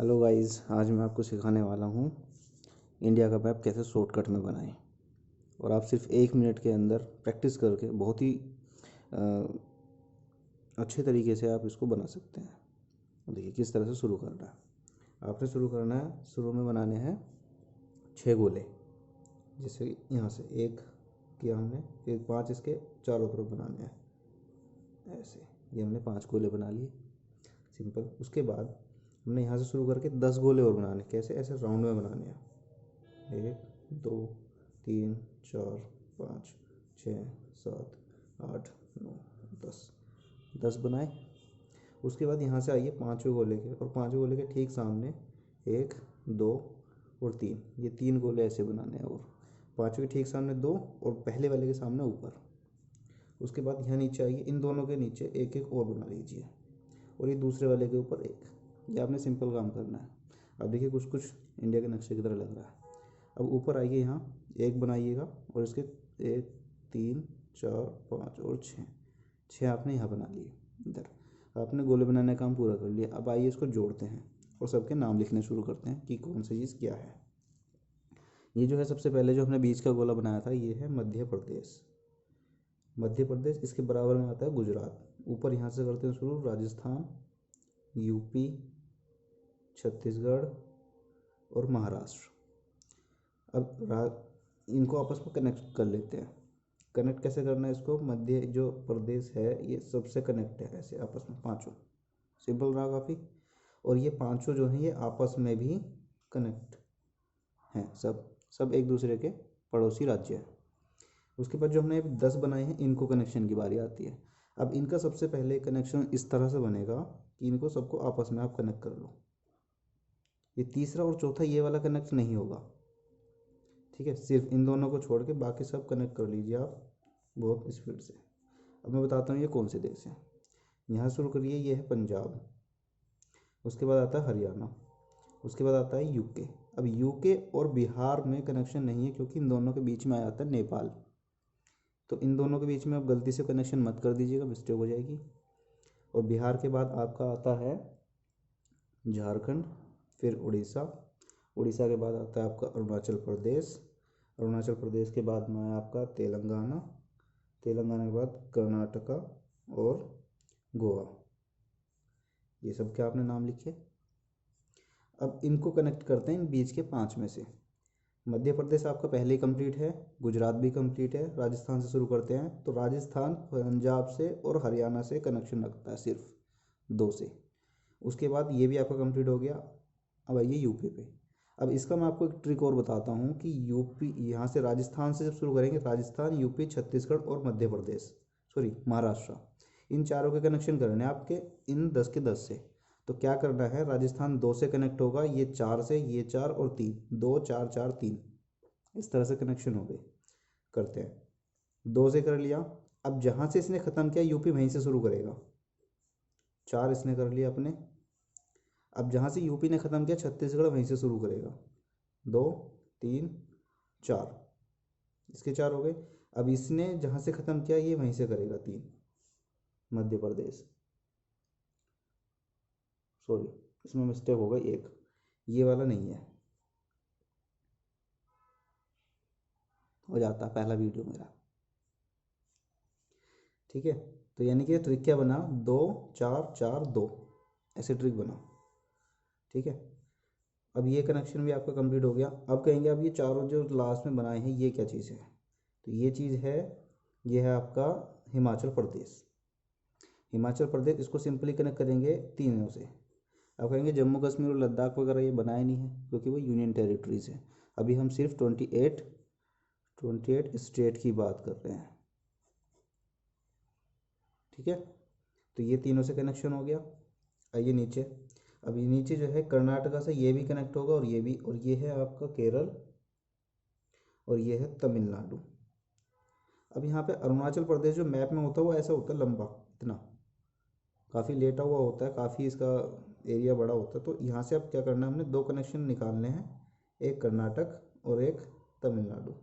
Hello guys, आज मैं आपको सिखाने वाला हूँ इंडिया का मैप कैसे शॉर्टकट में बनाएं। और आप सिर्फ 1 मिनट के अंदर प्रैक्टिस करके बहुत ही अच्छे तरीके से आप इसको बना सकते हैं। देखिए किस तरह से शुरू करना है। आपने शुरू करना है, शुरू में बनाने हैं 6 गोले। जैसे यहाँ से 1 किया हमने, फिर 5 इसके चारों तरफ बनाने हैं ऐसे। ये हमने 5 गोले बना लिए, सिंपल। उसके बाद हमने यहाँ से शुरू करके 10 गोले और बनाने। कैसे? ऐसे राउंड में बनाने हैं। 1 2 3 4 5 6 7 8 9 10 बनाए। उसके बाद यहाँ से आइए 5वें गोले के, और 5वें गोले के ठीक सामने 1 2 और 3, ये 3 गोले ऐसे बनाने हैं। और 5वें के ठीक सामने 2 और पहले वाले के सामने ऊपर। उसके बाद यहाँ नीचे आइए, इन दोनों के नीचे एक एक और बना लीजिए, और ये दूसरे वाले के ऊपर एक। ये आपने सिंपल काम करना है। अब देखिए कुछ कुछ इंडिया के नक्शे की तरह लग रहा है। अब ऊपर आइए, यहाँ एक बनाइएगा, और इसके 1 3 4 5 और 6 आपने यहाँ बना लिए। इधर आपने गोले बनाने का काम पूरा कर लिया। अब आइए इसको जोड़ते हैं और सबके नाम लिखने शुरू करते हैं कि कौन सी चीज़ क्या है। ये जो है, सबसे पहले जो हमने बीच का गोला बनाया था, ये है मध्य प्रदेश। मध्य प्रदेश, इसके बराबर में आता है गुजरात। ऊपर यहाँ से करते हैं शुरू, राजस्थान, यूपी, छत्तीसगढ़ और महाराष्ट्र। अब इनको आपस में कनेक्ट कर लेते हैं। कनेक्ट कैसे करना है इसको? मध्य जो प्रदेश है ये सबसे कनेक्ट है ऐसे आपस में, पांचों। सिंपल रहा काफ़ी। और ये पांचों जो हैं ये आपस में भी कनेक्ट हैं, सब सब एक दूसरे के पड़ोसी राज्य हैं। उसके बाद जो हमने 10 बनाए हैं, इनको कनेक्शन की बारी आती है। अब इनका सबसे पहले कनेक्शन इस तरह से बनेगा कि इनको सबको आपस में आप कनेक्ट कर लो। ये तीसरा और चौथा ये वाला कनेक्ट नहीं होगा, ठीक है। सिर्फ इन दोनों को छोड़ के बाकी सब कनेक्ट कर लीजिए आप बहुत स्पीड से। अब मैं बताता हूँ ये कौन से देश हैं। यहाँ शुरू करिए, ये है पंजाब। उसके बाद आता है हरियाणा। उसके बाद आता है यूके। अब यूके और बिहार में कनेक्शन नहीं है, क्योंकि इन दोनों के बीच में आ जाता है नेपाल। तो इन दोनों के बीच में आप गलती से कनेक्शन मत कर दीजिएगा, मिस्टेक हो जाएगी। और बिहार के बाद आपका आता है झारखंड, फिर उड़ीसा। उड़ीसा के बाद आता है आपका अरुणाचल प्रदेश। अरुणाचल प्रदेश के बाद में है आपका तेलंगाना। तेलंगाना के बाद कर्नाटका और गोवा। ये सब के आपने नाम लिखे। अब इनको कनेक्ट करते हैं इन बीच के 5 में से। मध्य प्रदेश आपका पहले ही कंप्लीट है, गुजरात भी कंप्लीट है। राजस्थान से शुरू करते हैं, तो राजस्थान पंजाब से और हरियाणा से कनेक्शन रखता है, सिर्फ 2 से। उसके बाद ये भी आपका कंप्लीट हो गया। अब आइए यूपी पे। अब इसका मैं आपको एक ट्रिक और बताता हूँ कि यूपी, यहाँ से राजस्थान से जब शुरू करेंगे, राजस्थान, यूपी, छत्तीसगढ़ और मध्य प्रदेश, सॉरी महाराष्ट्र, इन चारों के कनेक्शन करने हैं आपके इन 10 के 10 से। तो क्या करना है, राजस्थान 2 से कनेक्ट होगा, ये 4 से, ये 4 और 3, 2 4 4 3, इस तरह से कनेक्शन हो गए। करते हैं, 2 से कर लिया। अब जहाँ से इसने ख़त्म किया यूपी वहीं से शुरू करेगा। 4 इसने कर लिया अपने। अब जहाँ से यूपी ने ख़त्म किया छत्तीसगढ़ वहीं से शुरू करेगा। 2 3 4, इसके 4 हो गए। अब इसने जहाँ से ख़त्म किया ये वहीं से करेगा 3, मध्य प्रदेश। सॉरी, इसमें मिस्टेक हो गई, एक ये वाला नहीं है, हो जाता है पहला वीडियो मेरा, ठीक है। तो यानी कि ट्रिक क्या बना, 2 4 4 2, ऐसे ट्रिक बना, ठीक है। अब ये कनेक्शन भी आपका कंप्लीट हो गया। अब कहेंगे अब ये चारों जो लास्ट में बनाए हैं ये क्या चीज़ है, तो ये चीज़ है, ये है आपका हिमाचल प्रदेश। हिमाचल प्रदेश, इसको सिंपली कनेक्ट करेंगे तीनों से। अब कहेंगे जम्मू कश्मीर और लद्दाख वगैरह ये बनाए नहीं है, क्योंकि वो यूनियन टेरिटरीज है। अभी हम सिर्फ 28 स्टेट की बात कर रहे हैं, ठीक है। तो ये तीनों से कनेक्शन हो गया। आइए नीचे। अब ये नीचे जो है कर्नाटका से ये भी कनेक्ट होगा, और ये भी, और ये है आपका केरल, और ये है तमिलनाडु। अब यहाँ पे अरुणाचल प्रदेश जो मैप में होता है वो ऐसा होता है लंबा, इतना काफ़ी लेटा हुआ होता है, काफ़ी इसका एरिया बड़ा होता है। तो यहाँ से अब क्या करना है, हमने 2 कनेक्शन निकालने हैं, एक कर्नाटक और एक तमिलनाडु,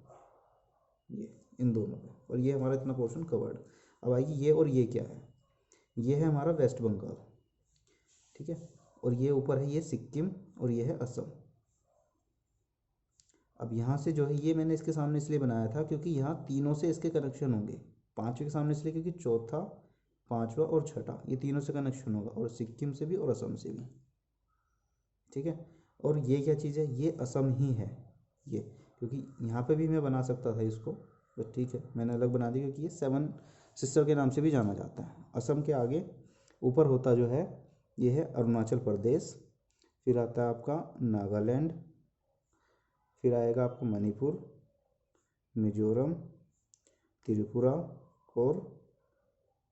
ये इन दोनों पे, और ये हमारा इतना पोर्शन कवर्ड। अब आइए ये, और ये क्या है, ये है हमारा वेस्ट बंगाल, ठीक है। और ये ऊपर है ये सिक्किम और ये है असम। अब यहाँ से जो है ये मैंने इसके सामने इसलिए बनाया था क्योंकि यहाँ तीनों से इसके कनेक्शन होंगे। पाँचवें के सामने इसलिए क्योंकि चौथा, पाँचवा और छठा ये तीनों से कनेक्शन होगा, और सिक्किम से भी और असम से भी। ठीक है, और ये क्या चीज़ है, ये असम ही है ये, क्योंकि यहाँ पे भी मैं बना सकता था इसको, बट ठीक है मैंने अलग बना दी क्योंकि ये 7 सिस्टर के नाम से भी जाना जाता है। असम के आगे ऊपर होता जो है ये है अरुणाचल प्रदेश, फिर आता है आपका नागालैंड, फिर आएगा आपका मणिपुर, मिजोरम, त्रिपुरा और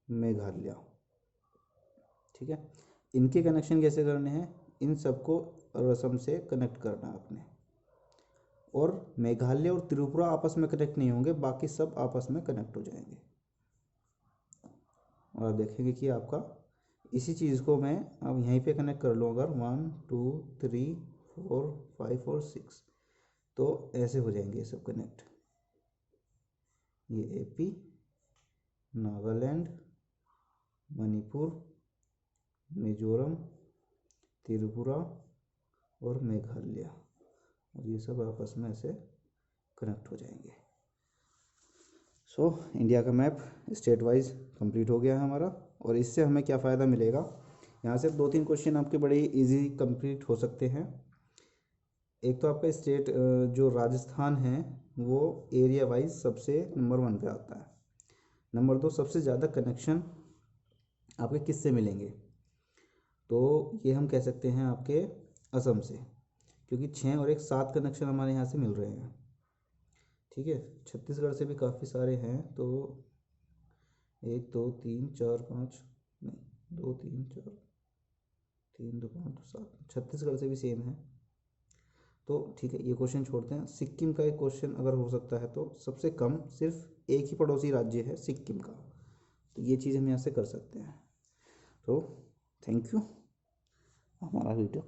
मेघालय। ठीक है, इनके कनेक्शन कैसे करने हैं, इन सबको असम से कनेक्ट करना है आपने, और मेघालय और त्रिपुरा आपस में कनेक्ट नहीं होंगे, बाकी सब आपस में कनेक्ट हो जाएंगे। और आप देखेंगे कि आपका इसी चीज़ को मैं अब यहीं पे कनेक्ट कर लूँ अगर 1 2 3 4 5 और 6, तो ऐसे हो जाएंगे ये सब कनेक्ट। ये एपी, नागालैंड, मणिपुर, मिजोरम, त्रिपुरा और मेघालय, और ये सब आपस में ऐसे कनेक्ट हो जाएंगे। सो इंडिया का मैप स्टेट वाइज कंप्लीट हो गया है हमारा। और इससे हमें क्या फ़ायदा मिलेगा, यहाँ से 2-3 क्वेश्चन आपके बड़े इजी कंप्लीट हो सकते हैं। एक तो आपका स्टेट जो राजस्थान है वो एरिया वाइज सबसे नंबर 1 पे आता है। नंबर 2 सबसे ज़्यादा कनेक्शन आपके किससे मिलेंगे, तो ये हम कह सकते हैं आपके असम से, क्योंकि 6 और 1 7 कनेक्शन हमारे यहाँ से मिल रहे हैं। ठीक है, छत्तीसगढ़ से भी काफ़ी सारे हैं, तो 1 2 3 4 5 नहीं 2 3 4 3 2 5 7, छत्तीसगढ़ से भी सेम है। तो ठीक है ये क्वेश्चन छोड़ते हैं। सिक्किम का एक क्वेश्चन अगर हो सकता है तो सबसे कम सिर्फ एक ही पड़ोसी राज्य है सिक्किम का, तो ये चीज़ हम यहाँ से कर सकते हैं। तो थैंक यू, हमारा वीडियो